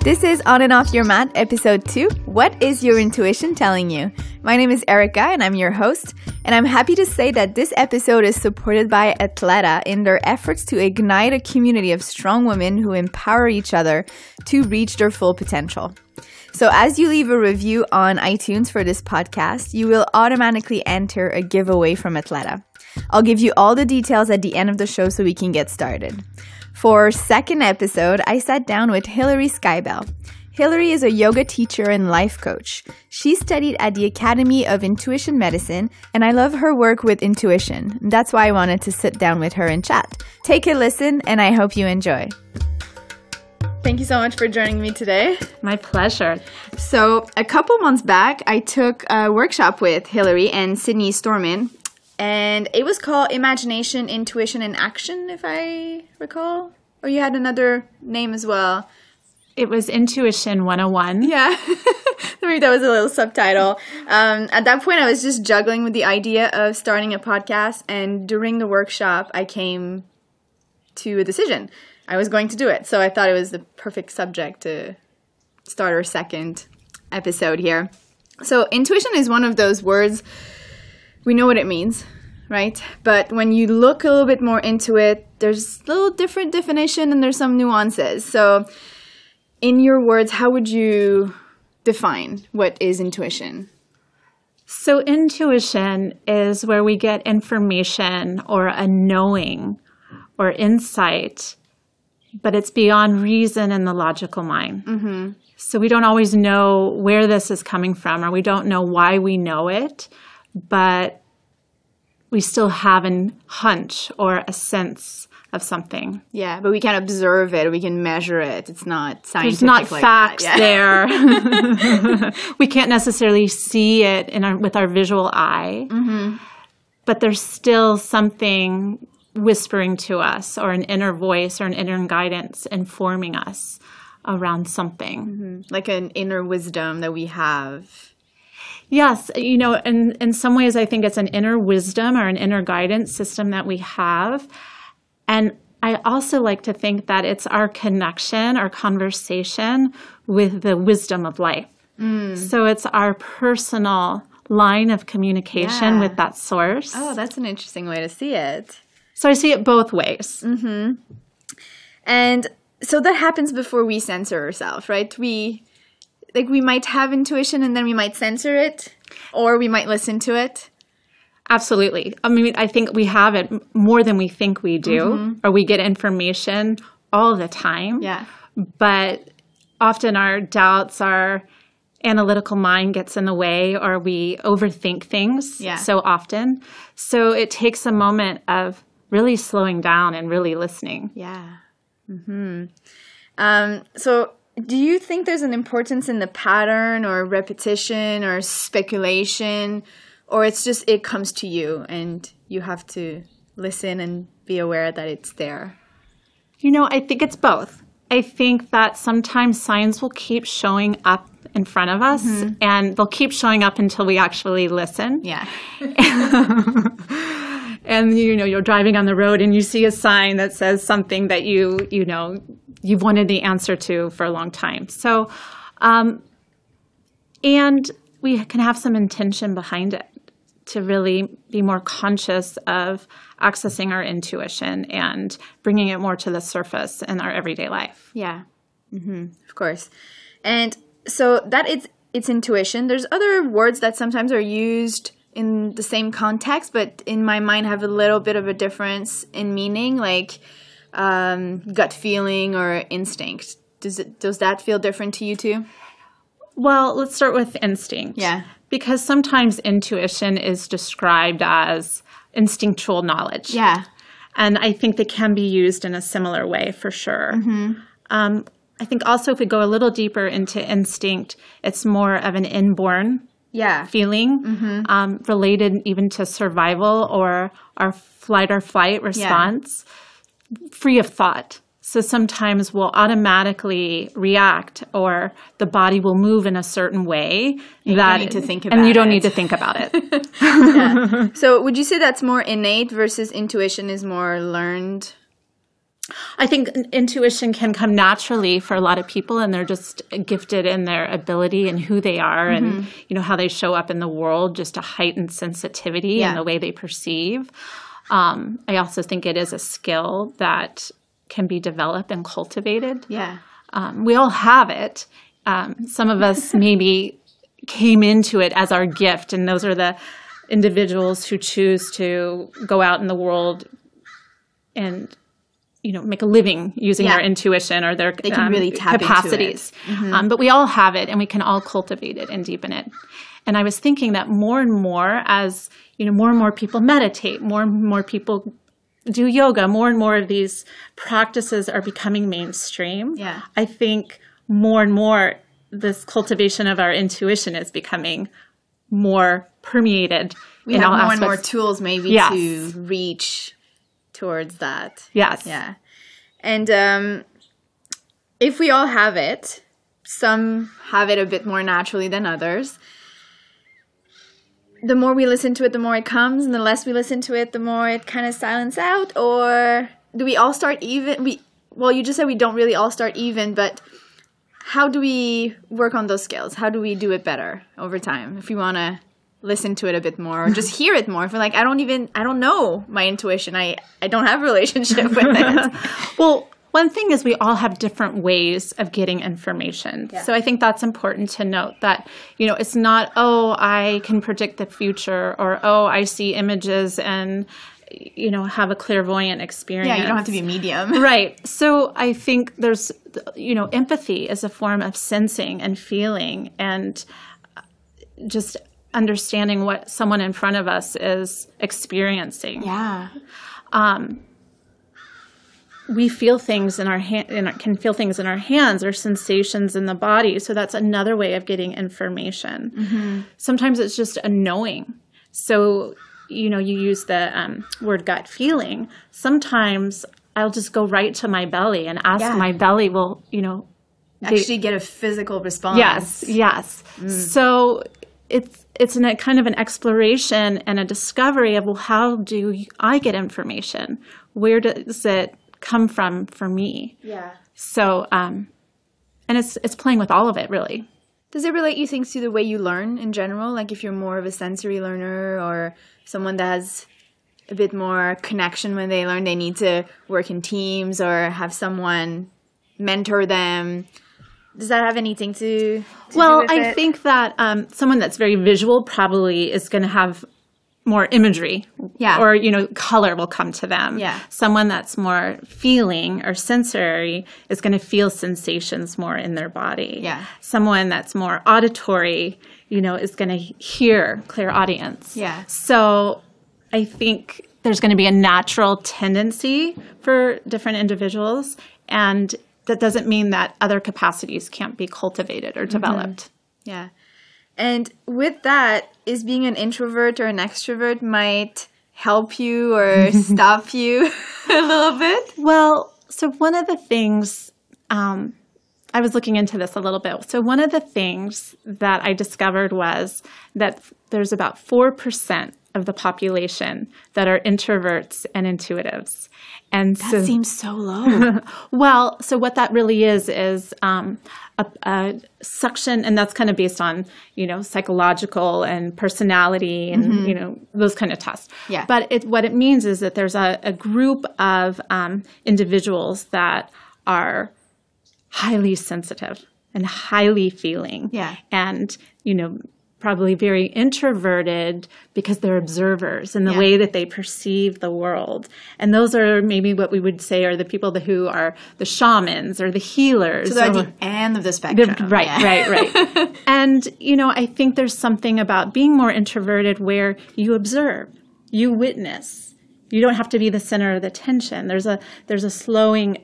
This is On and Off Your Mat, Episode 2, What is Your Intuition Telling You? My name is Erica and I'm your host, and I'm happy to say that this episode is supported by Athleta in their efforts to ignite a community of strong women who empower each other to reach their full potential. So as you leave a review on iTunes for this podcast, you will automatically enter a giveaway from Athleta. I'll give you all the details at the end of the show so we can get started. For our second episode, I sat down with Hillary Skibell. Hillary is a yoga teacher and life coach. She studied at the Academy of Intuition Medicine, and I love her work with intuition. That's why I wanted to sit down with her and chat. Take a listen, and I hope you enjoy. Thank you so much for joining me today. My pleasure. So a couple months back, I took a workshop with Hillary and Sydney Storman, and it was called Imagination, Intuition, and Action, if I recall. Or you had another name as well. It was Intuition 101. Yeah. Maybe that was a little subtitle. At that point, I was just juggling with the idea of starting a podcast. And during the workshop, I came to a decision. I was going to do it. So I thought it was the perfect subject to start our second episode here. So intuition is one of those words, we know what it means, right? But when you look a little bit more into it, there's a little different definition and there's some nuances. So in your words, how would you define what is intuition? So intuition is where we get information or a knowing or insight, but it's beyond reason and the logical mind. Mm-hmm. So we don't always know where this is coming from, or we don't know why we know it, but we still have a hunch or a sense of something. Yeah, but we can observe it, we can measure it. It's not scientific. There's not like facts that. Yeah. there. We can't necessarily see it with our visual eye, mm-hmm. but there's still something whispering to us, or an inner voice or an inner guidance informing us around something. Mm-hmm. Like an inner wisdom that we have. Yes, in some ways I think it's an inner wisdom or an inner guidance system that we have. And I also like to think that it's our connection, our conversation with the wisdom of life. Mm. So it's our personal line of communication with that source. Oh, that's an interesting way to see it. So I see it both ways. Mm-hmm. And so that happens before we censor ourselves, right? We might have intuition and then we might censor it, or we might listen to it. Absolutely. I mean, I think we have it more than we think we do, mm-hmm. or we get information all the time. Yeah. But often our doubts, our analytical mind gets in the way, or we overthink things so often. So it takes a moment of really slowing down and really listening. Yeah. Mm-hmm. So do you think there's an importance in the pattern or repetition or speculation, or it's just it comes to you and you have to listen and be aware that it's there? I think it's both. I think that sometimes signs will keep showing up in front of us, mm-hmm. and they'll keep showing up until we actually listen. Yeah. And you're driving on the road and you see a sign that says something that you've wanted the answer to for a long time. So, and we can have some intention behind it to really be more conscious of accessing our intuition and bringing it more to the surface in our everyday life. Yeah, mm-hmm. Of course. And so that it's intuition. There's other words that sometimes are used in the same context, but in my mind have a little bit of a difference in meaning, like gut feeling or instinct. Does that feel different to you too? Well, let's start with instinct. Yeah. Because sometimes intuition is described as instinctual knowledge. Yeah. And I think they can be used in a similar way for sure. Mm-hmm. I think also if we go a little deeper into instinct, it's more of an inborn feeling, mm-hmm. Related even to survival or our flight or flight response, free of thought. So sometimes we'll automatically react, or the body will move in a certain way you don't need to think about and you don't need to think about it. Yeah. So would you say that's more innate versus intuition is more learned? I think intuition can come naturally for a lot of people, and they're just gifted in their ability and who they are and, how they show up in the world, just a heightened sensitivity in the way they perceive. I also think it is a skill that can be developed and cultivated. Yeah. We all have it. Some of us maybe came into it as our gift, and those are the individuals who choose to go out in the world and make a living using their intuition or their they can really tap capacities. Into it. But we all have it, and we can all cultivate it and deepen it. And I was thinking that more and more as, more and more people meditate, more and more people do yoga, more and more of these practices are becoming mainstream. Yeah. I think more and more this cultivation of our intuition is becoming more permeated. We have more and more tools maybe to reach towards that. Yes. Yeah. And if we all have it, some have it a bit more naturally than others. The more we listen to it, the more it comes, and the less we listen to it, the more it kind of silences out. Or do we all start even? Well, you just said we don't really all start even, but how do we work on those skills? How do we do it better over time? If we want to listen to it a bit more or just hear it more. If we're like, I don't know my intuition. I don't have a relationship with it. Well, one thing is we all have different ways of getting information. Yeah. So I think that's important to note that, it's not, I can predict the future or, I see images and, have a clairvoyant experience. Yeah, you don't have to be a medium. Right. So I think there's, empathy is a form of sensing and feeling and just understanding what someone in front of us is experiencing. Yeah. We feel things in our can feel things in our hands or sensations in the body. So that's another way of getting information. Mm-hmm. Sometimes it's just a knowing. So, you use the word gut feeling. Sometimes I'll just go right to my belly and ask my belly, well, actually get a physical response. Yes. Mm. So it's a kind of an exploration and a discovery of, well, how do I get information? Where does it come from for me? Yeah. So, and it's playing with all of it, really. Does it relate, you think, to the way you learn in general? Like if you're more of a sensory learner or someone that has a bit more connection when they learn, they need to work in teams or have someone mentor them. Does that have anything to do with it? Think that someone that's very visual probably is going to have more imagery. Yeah. Or, color will come to them. Yeah. Someone that's more feeling or sensory is going to feel sensations more in their body. Yeah. Someone that's more auditory, is going to hear clairaudience. Yeah. So I think there's going to be a natural tendency for different individuals, and that doesn't mean that other capacities can't be cultivated or developed. Mm-hmm. Yeah. And with that, is being an introvert or an extrovert might help you or stop you a little bit? Well, so one of the things, I was looking into this a little bit. So one of the things that I discovered was that there's about 4% of the population that are introverts and intuitives. And that seems so low. Well, so what that really is a suction, and that's kind of based on, psychological and personality and, those kind of tests. Yeah. But what it means is that there's a group of individuals that are highly sensitive and highly feeling. Yeah. And, probably very introverted because they're observers in the way that they perceive the world. And those are maybe what we would say are the people who are the shamans or the healers. So they're at the end of the spectrum. Right. And, I think there's something about being more introverted where you observe, you witness. You don't have to be the center of the attention. There's a slowing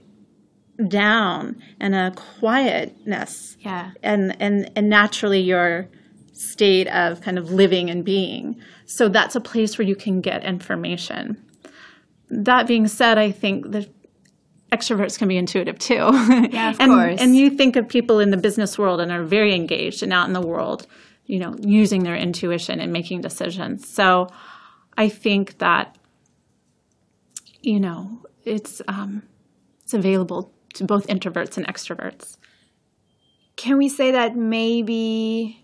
down and a quietness. Yeah. And naturally your state of kind of living and being. So that's a place where you can get information. That being said, I think the extroverts can be intuitive too. Yeah, of course. And you think of people in the business world and are very engaged and out in the world, using their intuition and making decisions. So I think that, it's It's available to both introverts and extroverts. Can we say that maybe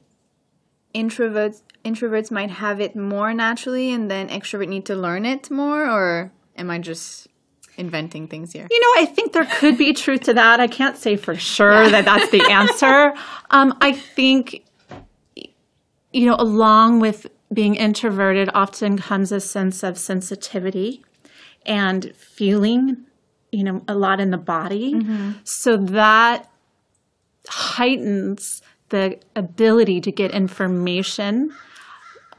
introverts might have it more naturally and then extroverts need to learn it more? Or am I just inventing things here? I think there could be truth to that. I can't say for sure that that's the answer. I think, along with being introverted often comes a sense of sensitivity and feeling, a lot in the body. So that heightens the ability to get information.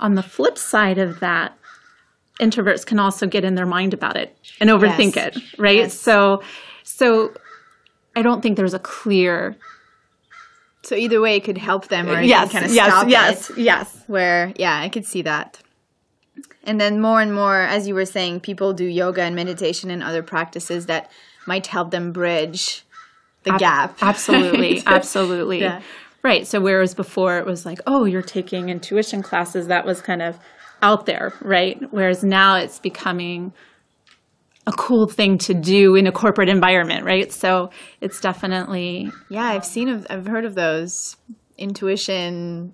On the flip side of that, introverts can also get in their mind about it and overthink it, right? Yes. So I don't think there's a clear... So either way, it could help them or it can kind of stop it. Yes. Where, I could see that. And then more and more, as you were saying, people do yoga and meditation and other practices that might help them bridge the gap. Absolutely. Absolutely. Yeah. Right. So whereas before it was like, oh, you're taking intuition classes, that was kind of out there, right? Whereas now it's becoming a cool thing to do in a corporate environment, right? So it's definitely... Yeah, I've heard of those intuition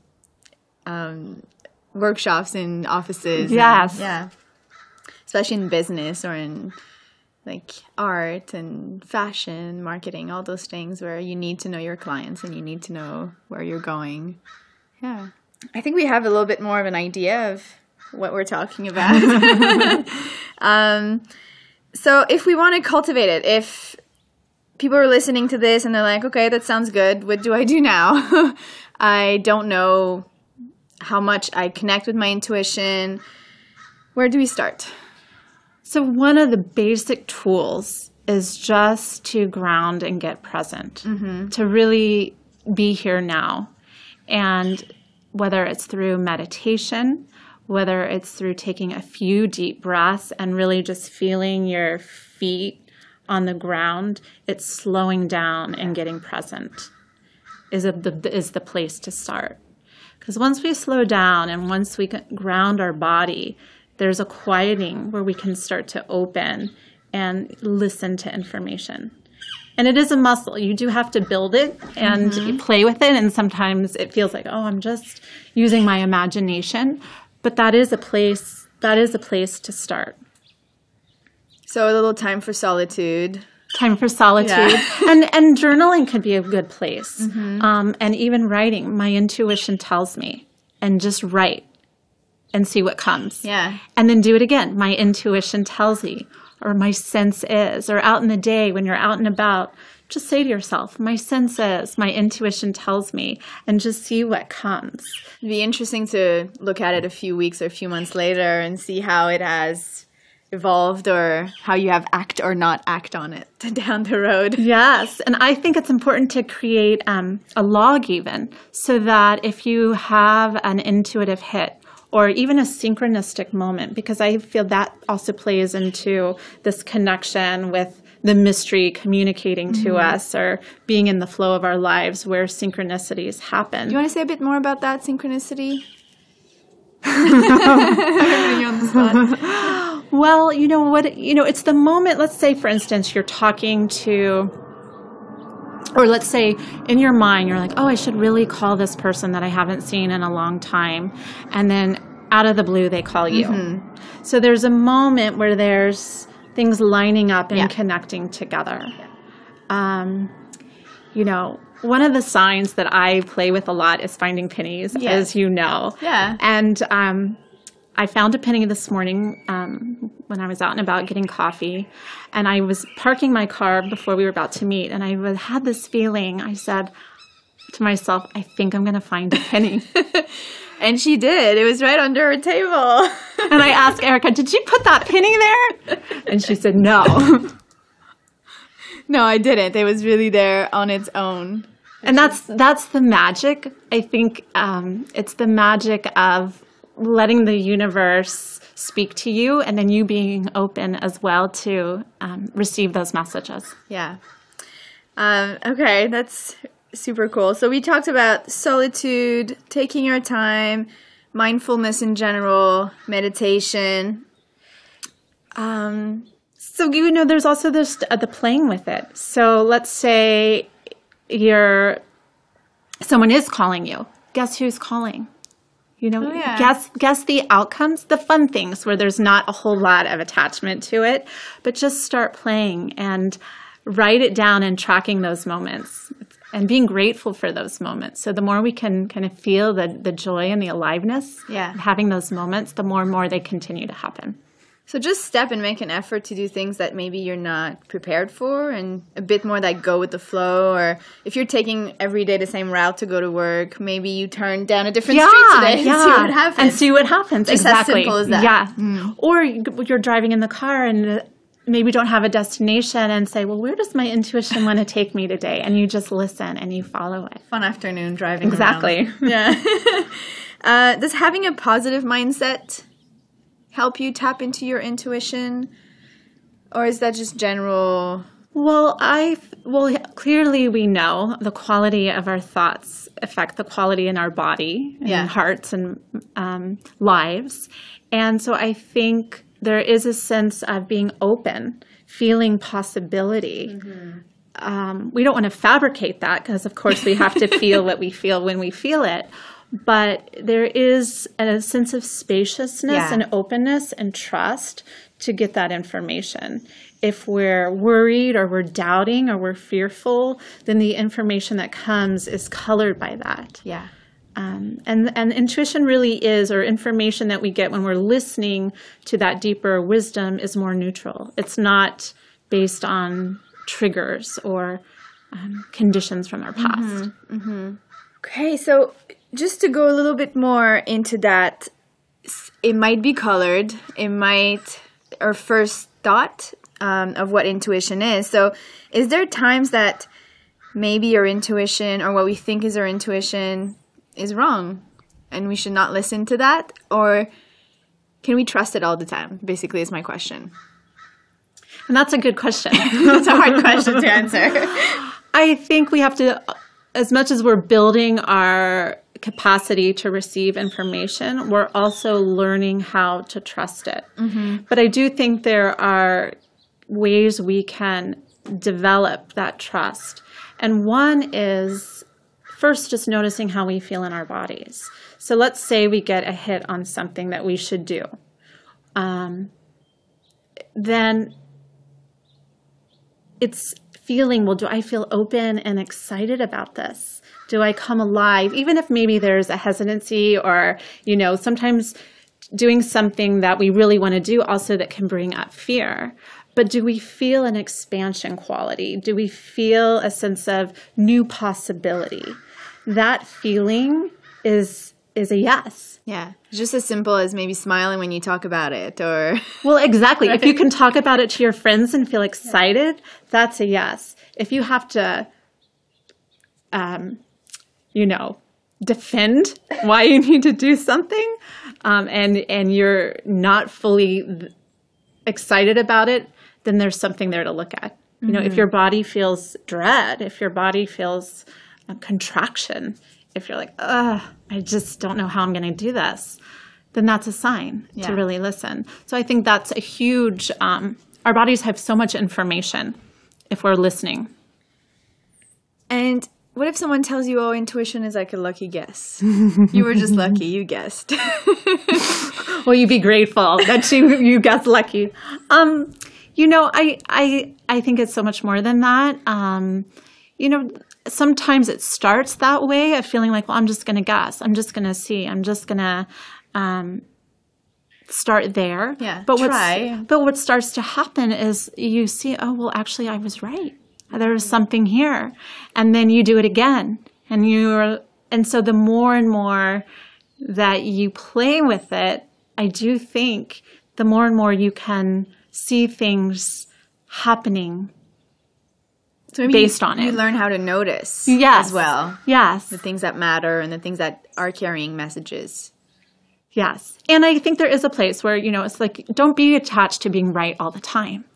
workshops in offices. Yes. Yeah. Especially in business or in like art and fashion, marketing, all those things where you need to know your clients and you need to know where you're going. Yeah. I think we have a little bit more of an idea of what we're talking about. So if we want to cultivate it, if people are listening to this and they're like, okay, that sounds good. What do I do now? I don't know how much I connect with my intuition. Where do we start? So one of the basic tools is just to ground and get present, to really be here now. And whether it's through meditation, whether it's through taking a few deep breaths and really just feeling your feet on the ground, it's slowing down and getting present is the place to start. Because once we slow down and once we ground our body, there's a quieting where we can start to open and listen to information. And it is a muscle. You do have to build it and play with it. And sometimes it feels like, oh, I'm just using my imagination. But that is a place to start. So a little time for solitude. Time for solitude. Yeah. And journaling could be a good place. And even writing. My intuition tells me. And just write and see what comes. Yeah. And then do it again. My intuition tells me. Or my sense is. Or out in the day when you're out and about. Just say to yourself, my sense is, my intuition tells me, and just see what comes. It'd be interesting to look at it a few weeks or a few months later and see how it has evolved or how you have act or not act on it down the road. Yes, and I think it's important to create a log even, so that if you have an intuitive hit, or even a synchronistic moment, because I feel that also plays into this connection with the mystery communicating to us or being in the flow of our lives where synchronicities happen. Do you want to say a bit more about that synchronicity? I'm putting you on the spot. Well, it's the moment, let's say, for instance, you're talking to, or let's say in your mind, you're like, oh, I should really call this person that I haven't seen in a long time. And then out of the blue, they call you. So there's a moment where there's things lining up and connecting together. One of the signs that I play with a lot is finding pennies, as you know. Yeah. And I found a penny this morning when I was out and about getting coffee. And I was parking my car before we were about to meet. And I had this feeling. I said to myself, I think I'm going to find a penny. And she did. It was right under her table. And I asked Erica, did you put that penny there? And she said, no. No, I didn't. It was really there on its own. And that's the magic. I think it's the magic of letting the universe speak to you and then you being open as well to receive those messages. Yeah. Okay, that's super cool. So we talked about solitude, taking your time, mindfulness in general, meditation. So So, there's also this the playing with it. So let's say someone is calling you. Guess who's calling? Guess the outcomes, the fun things where there's not a whole lot of attachment to it, but just start playing and write it down and tracking those moments and being grateful for those moments. So the more we can kind of feel the joy and the aliveness of having those moments, the more and more they continue to happen. So just step and make an effort to do things that maybe you're not prepared for, and a bit more like go with the flow. Or if you're taking every day the same route to go to work, maybe you turn down a different street today and see what happens. And see what happens. Just exactly. as simple as that. Yeah. Or you're driving in the car and maybe don't have a destination and say, well, where does my intuition want to take me today? And you just listen and you follow it. Fun afternoon driving Exactly. around. Yeah. Does having a positive mindset help you tap into your intuition, or is that just general? Well, clearly we know the quality of our thoughts affect the quality in our body and hearts and lives. And so I think there is a sense of being open, feeling possibility. Mm-hmm. We don't want to fabricate that because, of course, we have to feel what we feel when we feel it. But there is a sense of spaciousness and openness and trust to get that information. If we're worried or we're doubting or we're fearful, then the information that comes is colored by that. Yeah. And intuition really is, or information that we get when we're listening to that deeper wisdom is more neutral. It's not based on triggers or conditions from our past. Mm-hmm. Mm-hmm. Okay, so just to go a little bit more into that, it might be colored. Our first thought of what intuition is. So is there times that maybe your intuition or what we think is our intuition is wrong and we should not listen to that? Or can we trust it all the time, basically, is my question. And that's a good question. That's a hard question to answer. I think we have to, as much as we're building our capacity to receive information, we're also learning how to trust it. Mm-hmm. But I do think there are ways we can develop that trust. And one is first just noticing how we feel in our bodies. So let's say we get a hit on something that we should do. Then it's feeling, well, do I feel open and excited about this? Do I come alive? Even if maybe there's a hesitancy or, sometimes doing something that we really want to do also that can bring up fear. But do we feel an expansion quality? Do we feel a sense of new possibility? That feeling is a yes. Yeah. Just as simple as maybe smiling when you talk about it or... Well, exactly. Right? If you can talk about it to your friends and feel excited, that's a yes. If you have to, defend why you need to do something and you're not fully excited about it, then there's something there to look at. Mm-hmm. If your body feels dread, if your body feels contraction, if you're like, I just don't know how I'm going to do this, then that's a sign to really listen. So I think that's a huge, our bodies have so much information if we're listening. And what if someone tells you, oh, intuition is like a lucky guess? You were just lucky, you guessed. Well, you be grateful that you guessed lucky. I think it's so much more than that. Sometimes it starts that way of feeling like, well, I'm just going to guess. I'm just going to see. I'm just going to start there. Yeah, but try. But what starts to happen is you see, oh, well, actually, I was right. There was something here. And then you do it again. And so the more and more that you play with it, I do think the more and more you can see things happening based on it. You learn how to notice as well. Yes. The things that matter and the things that are carrying messages. Yes. And I think there is a place where, it's like, don't be attached to being right all the time.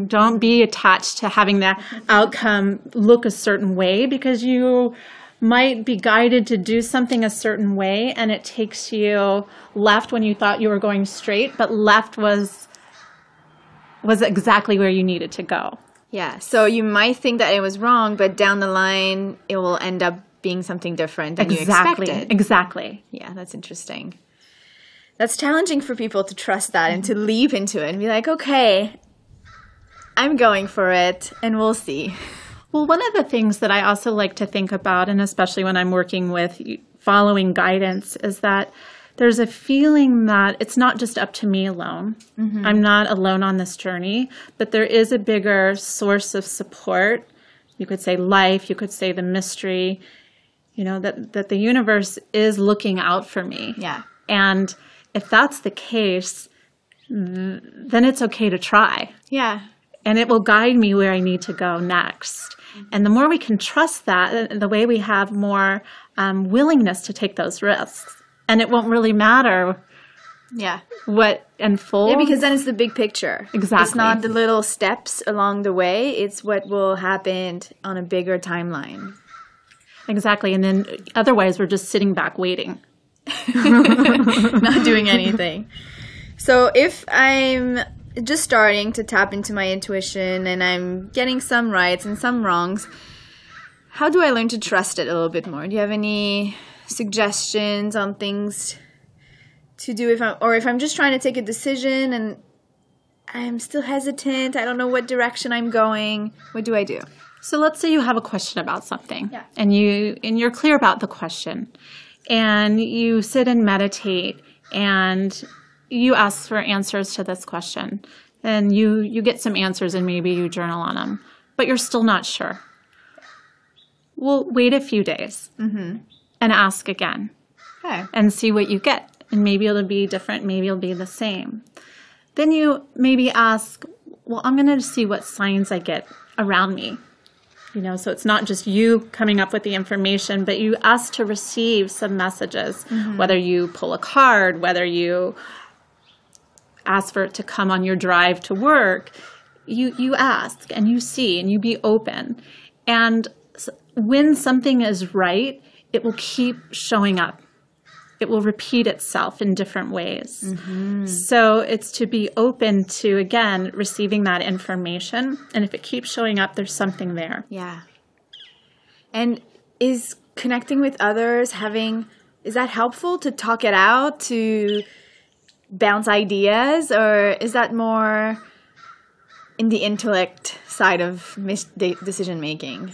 Don't be attached to having that outcome look a certain way, because you might be guided to do something a certain way and it takes you left when you thought you were going straight, but left was was exactly where you needed to go. Yeah. So you might think that it was wrong, but down the line, it will end up being something different than you expected. Exactly. Yeah, that's interesting. That's challenging for people to trust that and to leap into it and be like, okay, I'm going for it and we'll see. Well, one of the things that I also like to think about, and especially when I'm working with following guidance, is that there's a feeling that it's not just up to me alone. Mm-hmm. I'm not alone on this journey, but there is a bigger source of support. You could say life, you could say the mystery, that the universe is looking out for me. Yeah. And if that's the case, then it's okay to try. Yeah. And it will guide me where I need to go next. And the more we can trust that, the way we have more willingness to take those risks. And it won't really matter what unfolds. Yeah, because then it's the big picture. Exactly. It's not the little steps along the way. It's what will happen on a bigger timeline. Exactly. And then otherwise, we're just sitting back waiting. Not doing anything. So if I'm just starting to tap into my intuition and I'm getting some rights and some wrongs, how do I learn to trust it a little bit more? Do you have any suggestions on things to do if I'm just trying to take a decision and I'm still hesitant, I don't know what direction I'm going, what do I do? So let's say you have a question about something, and you're clear about the question, and you sit and meditate, and you ask for answers to this question, and you get some answers, and maybe you journal on them, but you're still not sure. Well, wait a few days and ask again, and see what you get, and maybe it'll be different, maybe it'll be the same. Then you maybe ask, well, I'm going to see what signs I get around me. So it's not just you coming up with the information, but you ask to receive some messages, whether you pull a card, whether you ask for it to come on your drive to work. You ask and you see and you be open. And when something is right, it will keep showing up. It will repeat itself in different ways. Mm-hmm. So it's to be open to, again, receiving that information. And if it keeps showing up, there's something there. Yeah. And is connecting with others, is that helpful to talk it out, to bounce ideas? Or is that more in the intellect side of decision making?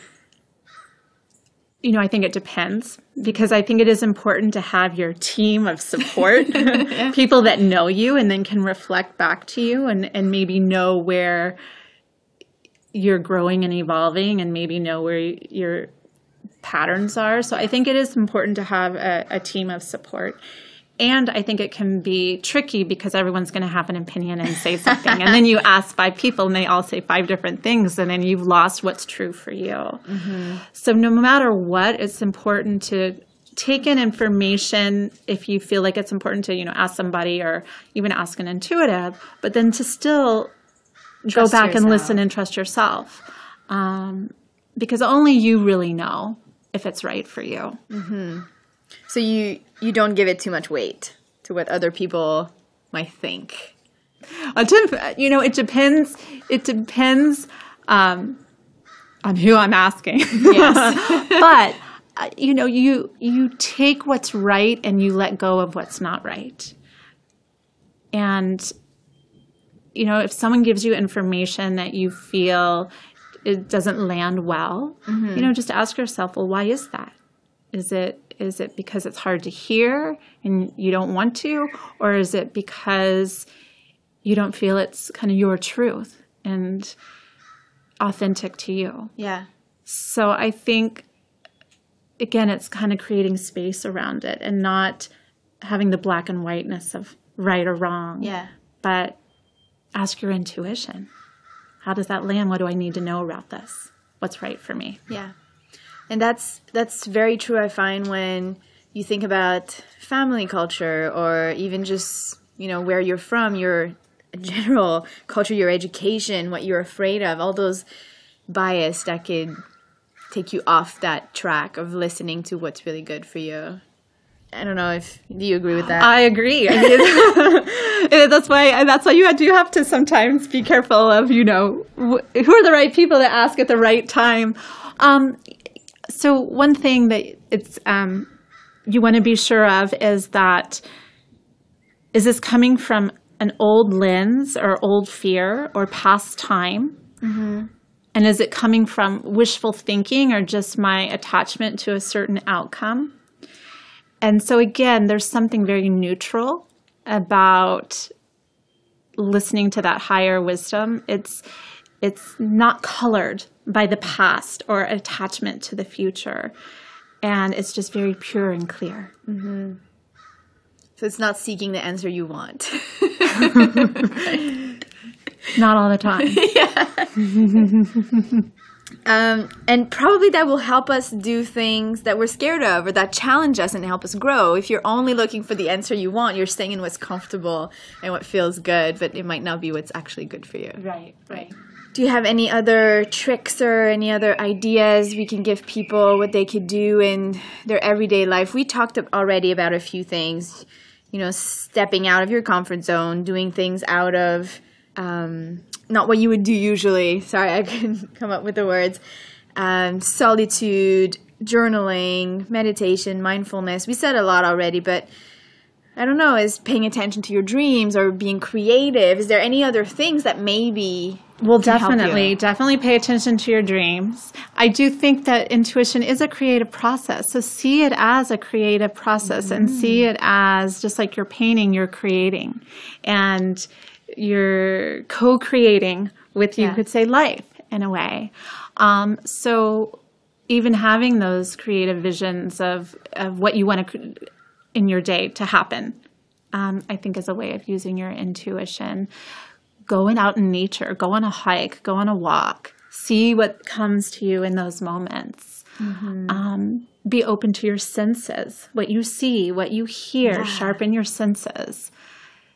I think it depends, because I think it is important to have your team of support, people that know you and then can reflect back to you and maybe know where you're growing and evolving and maybe know where your patterns are. So I think it is important to have a team of support. And I think it can be tricky because everyone's going to have an opinion and say something. And then you ask 5 people and they all say 5 different things. And then you've lost what's true for you. Mm-hmm. So no matter what, it's important to take in information if you feel like it's important to, ask somebody or even ask an intuitive. But then to still go back and listen and trust yourself. Because only you really know if it's right for you. Mm-hmm. So you don't give it too much weight to what other people might think. It depends. It depends on who I'm asking. Yes. But you take what's right and you let go of what's not right. And if someone gives you information that you feel it doesn't land well, just ask yourself, well, why is that? Is it because it's hard to hear and you don't want to? Or is it because you don't feel it's kind of your truth and authentic to you? Yeah. So I think, again, it's kind of creating space around it and not having the black and whiteness of right or wrong. Yeah. But ask your intuition. How does that land? What do I need to know about this? What's right for me? Yeah. And that's very true, I find, when you think about family culture or even just, where you're from, your general culture, your education, what you're afraid of, all those bias that could take you off that track of listening to what's really good for you. I don't know do you agree with that? I agree. I mean, that's why you do have to sometimes be careful of, who are the right people to ask at the right time. So one thing that you want to be sure of is this coming from an old lens or old fear or past time? Mm-hmm. And is it coming from wishful thinking or just my attachment to a certain outcome? And so again, there's something very neutral about listening to that higher wisdom. It's not colored by the past or attachment to the future. And it's just very pure and clear. Mm-hmm. So it's not seeking the answer you want. Not all the time. And probably that will help us do things that we're scared of or that challenge us and help us grow. If you're only looking for the answer you want, you're staying in what's comfortable and what feels good, but it might not be what's actually good for you. Right. Do you have any other tricks or any other ideas we can give people what they could do in their everyday life? We talked already about a few things, stepping out of your comfort zone, doing things out of not what you would do usually. Sorry, I couldn't come up with the words. Solitude, journaling, meditation, mindfulness. We said a lot already, but I don't know, is paying attention to your dreams or being creative. Is there any other things that maybe definitely pay attention to your dreams. I do think that intuition is a creative process. So see it as a creative process and see it as just like you're painting, you're creating. And you're co-creating with, you could say, life in a way. So even having those creative visions of what you want in your day to happen, I think is a way of using your intuition. Going out in nature, go on a hike, go on a walk, see what comes to you in those moments. Mm-hmm. Be open to your senses, what you see, what you hear, sharpen your senses.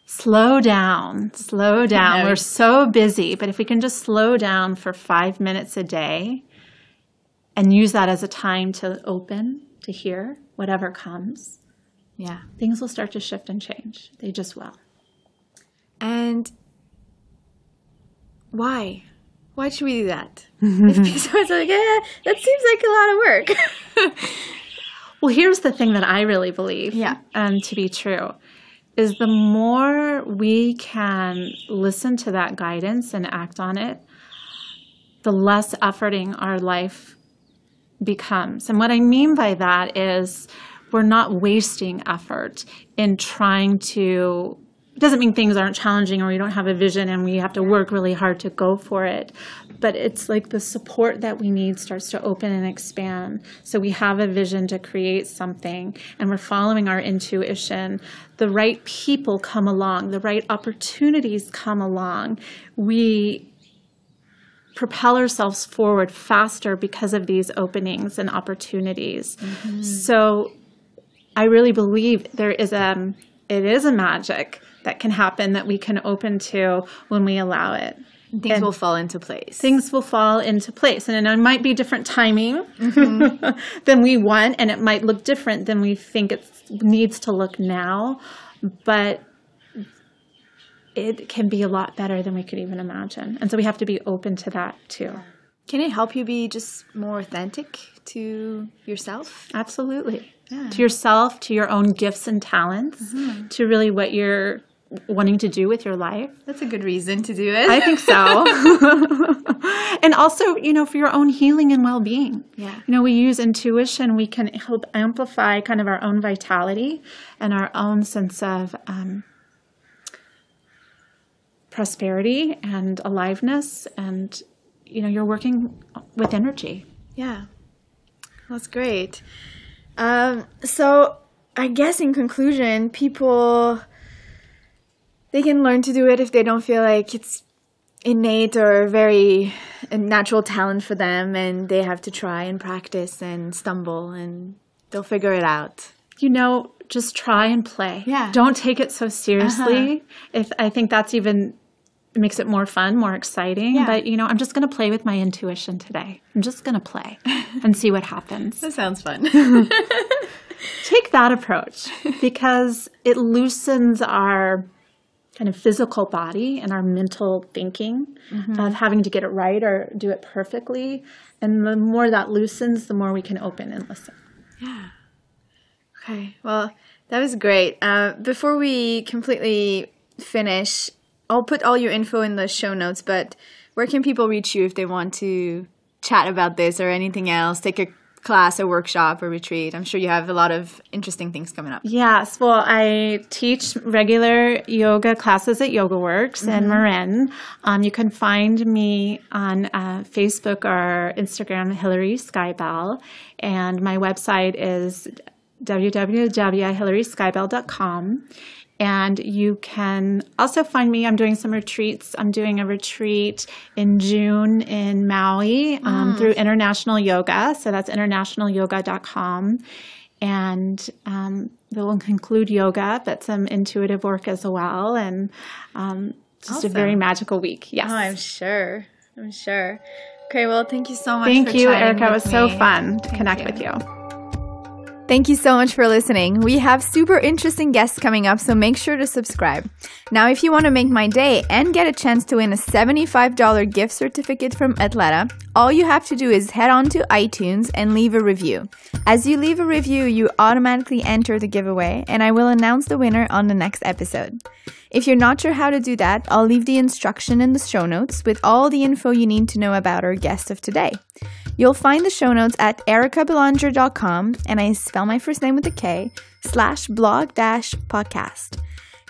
Slow down. Yeah. We're so busy, but if we can just slow down for 5 minutes a day and use that as a time to open, to hear whatever comes, things will start to shift and change. They just will. And why? Why should we do that? If someone's like, that seems like a lot of work. Well, here's the thing that I really believe to be true. Is the more we can listen to that guidance and act on it, the less efforting our life becomes. And what I mean by that is we're not wasting effort in trying to, it doesn't mean things aren't challenging or we don't have a vision and we have to work really hard to go for it. But it's like the support that we need starts to open and expand. So we have a vision to create something and we're following our intuition. The right people come along, the right opportunities come along. We propel ourselves forward faster because of these openings and opportunities. Mm-hmm. So I really believe it is a magic that can happen that we can open to when we allow it. Things will fall into place. Things will fall into place. And it might be different timing than we want, and it might look different than we think it needs to look now. But it can be a lot better than we could even imagine. And so we have to be open to that too. Can it help you be just more authentic to yourself? Absolutely. Yeah. To yourself, to your own gifts and talents, to really what you're wanting to do with your life. That's a good reason to do it. I think so. And also, for your own healing and well-being. Yeah. We use intuition. We can help amplify kind of our own vitality and our own sense of prosperity and aliveness. And, you're working with energy. Yeah. That's great. So I guess in conclusion, people, they can learn to do it if they don't feel like it's innate or a natural talent for them, and they have to try and practice and stumble and they'll figure it out. Just try and play. Yeah. Don't take it so seriously. I think that's even makes it more fun, more exciting. Yeah. But, I'm just going to play with my intuition today. I'm just going to play and see what happens. That sounds fun. take that approach because it loosens our kind of physical body and our mental thinking of having to get it right or do it perfectly. And the more that loosens, the more we can open and listen. Yeah. Okay. Well, that was great. Before we completely finish, I'll put all your info in the show notes, but where can people reach you if they want to chat about this or anything else, take a class, a workshop, or retreat? I'm sure you have a lot of interesting things coming up. Yes. Well, I teach regular yoga classes at YogaWorks in Marin. You can find me on Facebook or Instagram, Hillary Skibell. And my website is www.hillaryskibell.com. And you can also find me. I'm doing some retreats. I'm doing a retreat in June in Maui through International Yoga. So that's internationalyoga.com. And they'll include yoga, but some intuitive work as well. And just a very magical week. Yes. Oh, I'm sure. Okay, well, thank you so much. Thank you, Erica. It was so fun to connect with you. Thank you so much for listening. We have super interesting guests coming up, so make sure to subscribe. Now, if you want to make my day and get a chance to win a $75 gift certificate from Athleta, all you have to do is head on to iTunes and leave a review. As you leave a review, you automatically enter the giveaway, and I will announce the winner on the next episode. If you're not sure how to do that, I'll leave the instruction in the show notes with all the info you need to know about our guest of today. You'll find the show notes at ericabelanger.com, and I spell my first name with a K, /blog-podcast.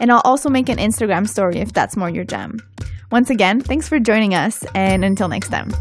And I'll also make an Instagram story if that's more your jam. Once again, thanks for joining us, and until next time.